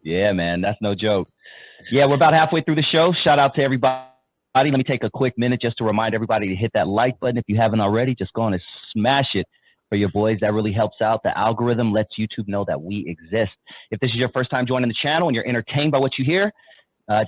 Yeah, man, that's no joke. Yeah, we're about halfway through the show. Shout out to everybody. Let me take a quick minute just to remind everybody to hit that like button. If you haven't already, just go on and smash it for your boys. That really helps out. The algorithm lets YouTube know that we exist. If this is your first time joining the channel and you're entertained by what you hear,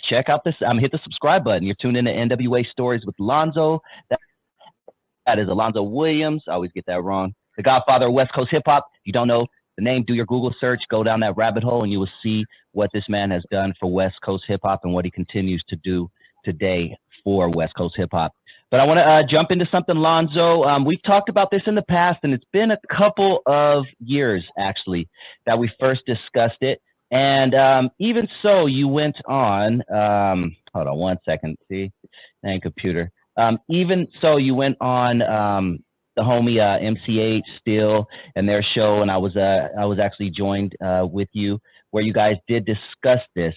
check out this. Hit the subscribe button. You're tuned in to N.W.A. Stories with Lonzo. That is Alonzo Williams. I always get that wrong. The godfather of West Coast hip hop. If you don't know the name, do your Google search. Go down that rabbit hole, and you will see what this man has done for West Coast hip hop and what he continues to do today for West Coast hip hop. But I want to jump into something, Lonzo. We've talked about this in the past, and it's been a couple of years, actually, that we first discussed it. And even so, you went on, hold on one second, see, dang computer. Even so, you went on the homie MC8 Still and their show, and I was actually joined with you where you guys did discuss this.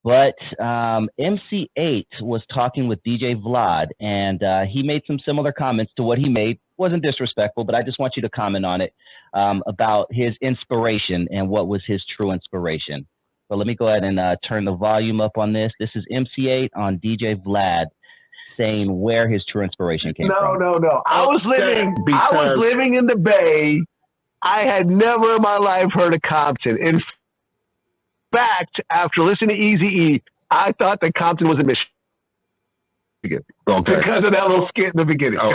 But MC8 was talking with DJ Vlad, and he made some similar comments to what he made. Wasn't disrespectful, but I just want you to comment on it about his inspiration and what was his true inspiration. So let me go ahead and turn the volume up on this. This is MC8 on DJ Vlad saying where his true inspiration came from. No. I was living in the Bay. I had never in my life heard of Compton. In fact, after listening to Eazy E, I thought that Compton was in Michigan. Okay. Because of that little skit in the beginning. Oh.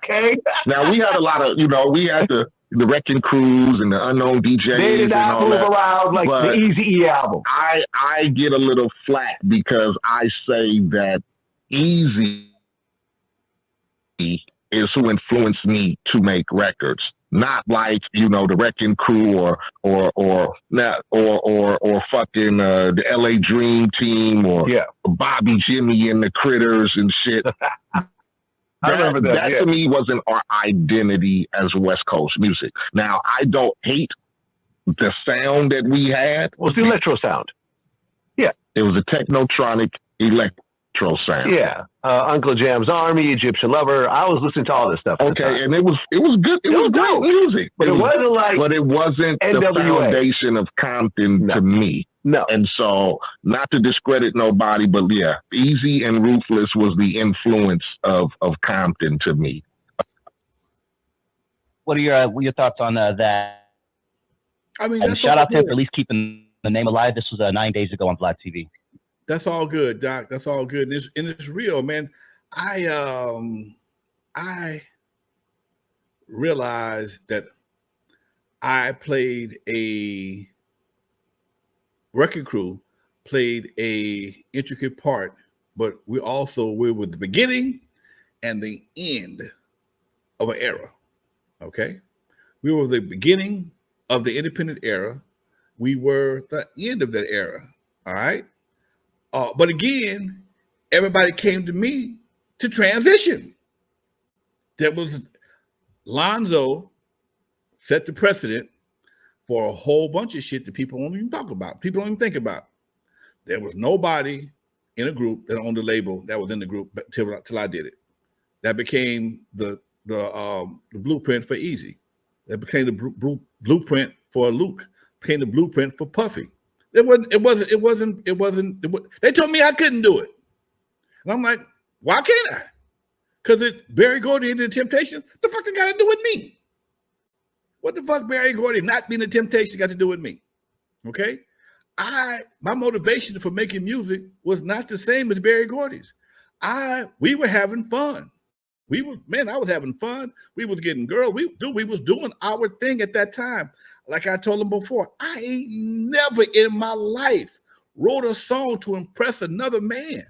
Okay. Now, we had a lot of, we had the Wreckin Crus and the unknown DJs. They did not move around like the Eazy E album. I get a little flat because I say that Eazy is who influenced me to make records. Not like, the Wreckin Cru or fucking the LA Dream Team or Bobby Jimmy and the Critters and shit. I remember that. That to me wasn't our identity as West Coast music. Now, I don't hate the sound that we had. Well, it's the electro sound. Yeah. It was a technotronic electro sound. Yeah. Uncle Jam's Army, Egyptian Lover. I was listening to all this stuff. Okay, and it was good. It was great music. But it wasn't like But it wasn't N.W.A. the foundation of Compton to me. No. And so, not to discredit nobody, but yeah, Eazy and Ruthless was the influence of Compton to me. What are your thoughts on that? I mean, and shout out to him for at least keeping the name alive. This was 9 days ago on Vlad TV. That's all good, Doc. That's all good. And it's real, man. I realized that I played a Wreckin Cru, played a intricate part, but we were the beginning and the end of an era. Okay, we were the beginning of the independent era. We were the end of that era. All right. But again, everybody came to me to transition. That was Lonzo set the precedent for a whole bunch of shit that people don't even talk about. People don't even think about. There was nobody in a group that owned a label that was in the group till I did it. That became the blueprint for Eazy. That became the blueprint for Luke. Became the blueprint for Puffy. It wasn't. They told me I couldn't do it. And I'm like, why can't I? Because Barry Gordy and the Temptations, the fuck they got to do with me? What the fuck Barry Gordy not being the Temptations got to do with me? Okay? My motivation for making music was not the same as Barry Gordy's. We were having fun. I was having fun. We was getting girls. We was doing our thing at that time. Like I told him before, I ain't never in my life wrote a song to impress another man.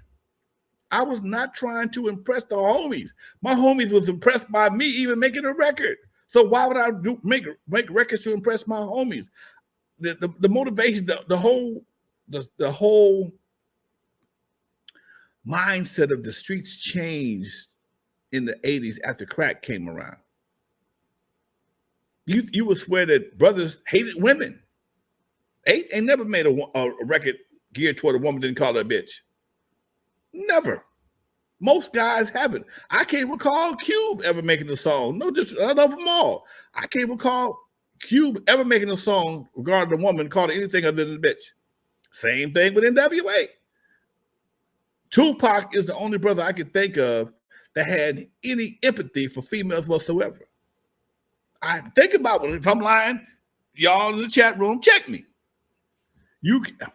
I was not trying to impress the homies. My homies was impressed by me even making a record. So why would I make records to impress my homies? The motivation, the whole mindset of the streets changed in the 80s after crack came around. You would swear that brothers hated women. Eiht ain't never made a record geared toward a woman, didn't call her a bitch. Never. Most guys haven't. I can't recall Cube ever making a song. No, I love them all. I can't recall Cube ever making a song regarding a woman called anything other than a bitch. Same thing with N.W.A. Tupac is the only brother I can think of that had any empathy for females whatsoever. I think about it. If I'm lying, y'all in the chat room, check me.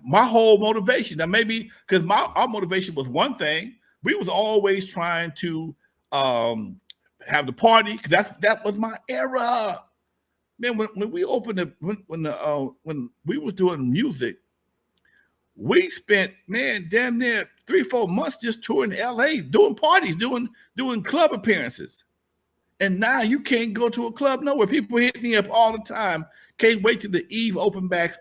My whole motivation, now maybe because our motivation was one thing, we was always trying to have the party, because that was my era. Man, when we opened it, when we was doing music, we spent, man, damn near 3-4 months just touring LA, doing parties, doing club appearances. And now you can't go to a club nowhere. People hit me up all the time. Can't wait till the Eve open back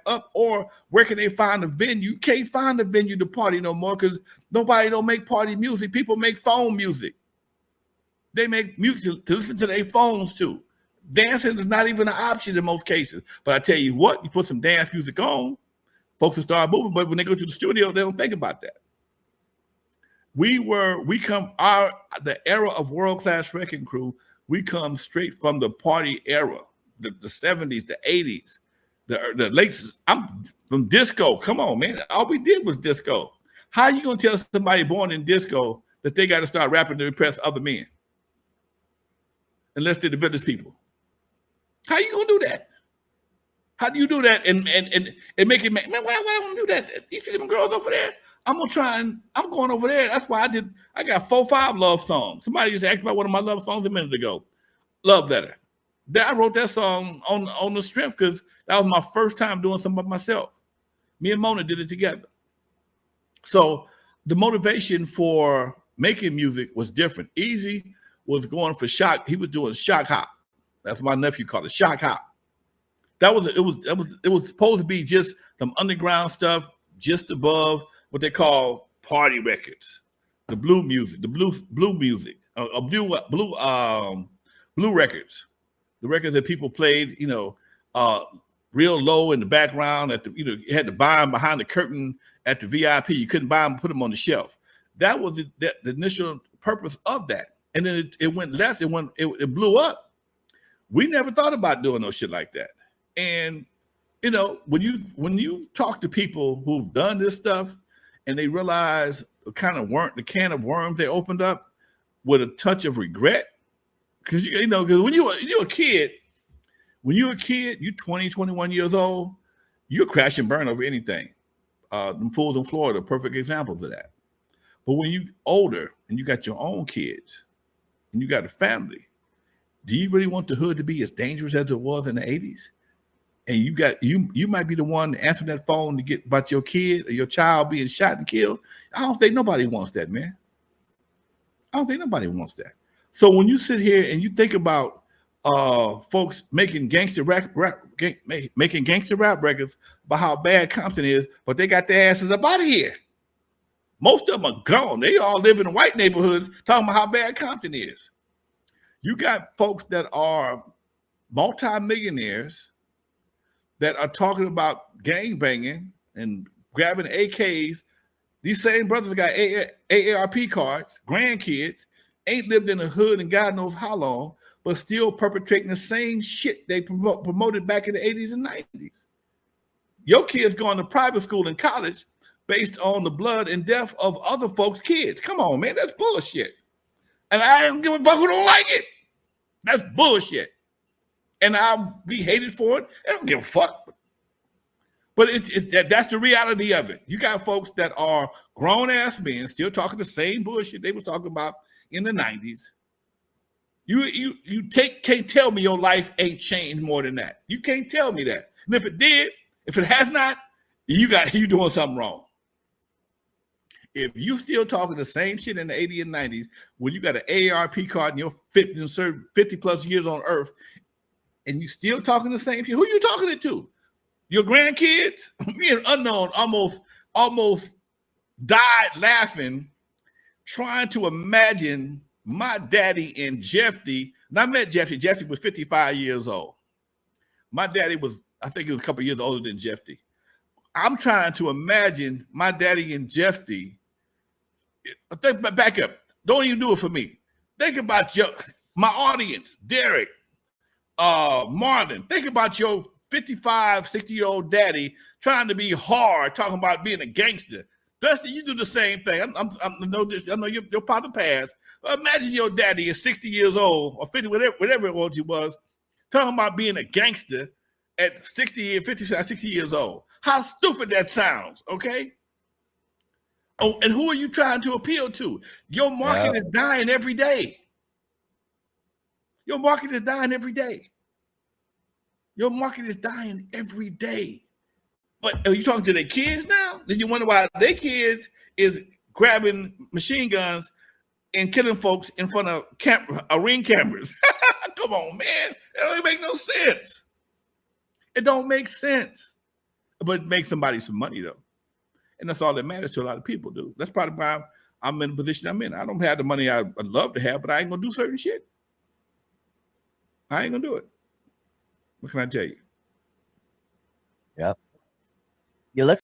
up, or where can they find a venue? Can't find a venue to party no more because nobody don't make party music. People make phone music. They make music to listen to their phones too. Dancing is not even an option in most cases. But I tell you what, you put some dance music on, folks will start moving. But when they go to the studio, they don't think about that. The era of world-class Wreckin Cru, we come straight from the party era, the 70s, the 80s, the late, I'm from disco. Come on, man. All we did was disco. How are you going to tell somebody born in disco that they got to start rapping to impress other men? Unless they're the village people. How are you going to do that? How do you do that and make it, man, why I want to do that? You see them girls over there? I'm going over there. That's why I got 4-5 love songs. Somebody just asked about one of my love songs a minute ago. Love Letter. I wrote that song on the strength because that was my first time doing something by myself. Me and Mona did it together. So the motivation for making music was different. Eazy was going for shock. He was doing shock hop. That's what my nephew called it, shock hop. It was supposed to be just some underground stuff, just above what they call party records, the blue music, blue records, the records that people played, real low in the background. You had to buy them behind the curtain at the VIP. You couldn't buy them, put them on the shelf. That was the initial purpose of that. And then it went left. It blew up. We never thought about doing no shit like that. And when you talk to people who've done this stuff, and they realize the can of worms they opened up with a touch of regret. Because when you're a kid, you're 20, 21 years old, you'll crash and burn over anything. Them fools in Florida, perfect examples of that. But when you're older and you got your own kids and you got a family, do you really want the hood to be as dangerous as it was in the 80s? And you might be the one answering that phone to get about your kid or your child being shot and killed. I don't think nobody wants that, man. I don't think nobody wants that. So when you sit here and you think about folks making gangster rap records about how bad Compton is, but they got their asses up out of here. Most of them are gone. They all live in white neighborhoods talking about how bad Compton is. You got folks that are multimillionaires that are talking about gang banging and grabbing AKs. These same brothers got AARP cards, grandkids, ain't lived in the hood and God knows how long, but still perpetrating the same shit they promoted back in the 80s and 90s. Your kids going to private school and college based on the blood and death of other folks' kids. Come on, man, that's bullshit. And I don't give a fuck who don't like it. That's bullshit. And I'll be hated for it. I don't give a fuck. But that's the reality of it. You got folks that are grown-ass men still talking the same bullshit they were talking about in the 90s. You can't tell me your life ain't changed more than that. You can't tell me that. And if it has not, you doing something wrong. If you still talking the same shit in the 80s and 90s, when you got an AARP card and you're 50 plus years on earth, and you still talking the same shit, who you talking it to? Your grandkids? Me and Unknown almost died laughing, trying to imagine my daddy and Jeffy. And I met Jeffy. Jeffy was 55 years old. My daddy was, I think he was a couple years older than Jeffy. I'm trying to imagine my daddy and Jeffy. Back up. Don't even do it for me. Think about my audience, Derek, Marlon. Think about your 55, 60-year-old daddy trying to be hard, talking about being a gangster. Dusty, you do the same thing. I know your father passed. Imagine your daddy is 60 years old or 50, whatever it was he was, talking about being a gangster at 60 years old. How stupid that sounds, okay? Oh, and who are you trying to appeal to? Your market is dying every day. Your market is dying every day. Your market is dying every day. But are you talking to their kids now? Then you wonder why their kids is grabbing machine guns and killing folks in front of ring cameras. Come on, man. It don't make no sense. It don't make sense. But it makes somebody some money, though. And that's all that matters to a lot of people, dude. That's probably why I'm in the position I'm in. I don't have the money I'd love to have, but I ain't going to do certain shit. I ain't going to do it. What can I tell you? Yep. Yeah,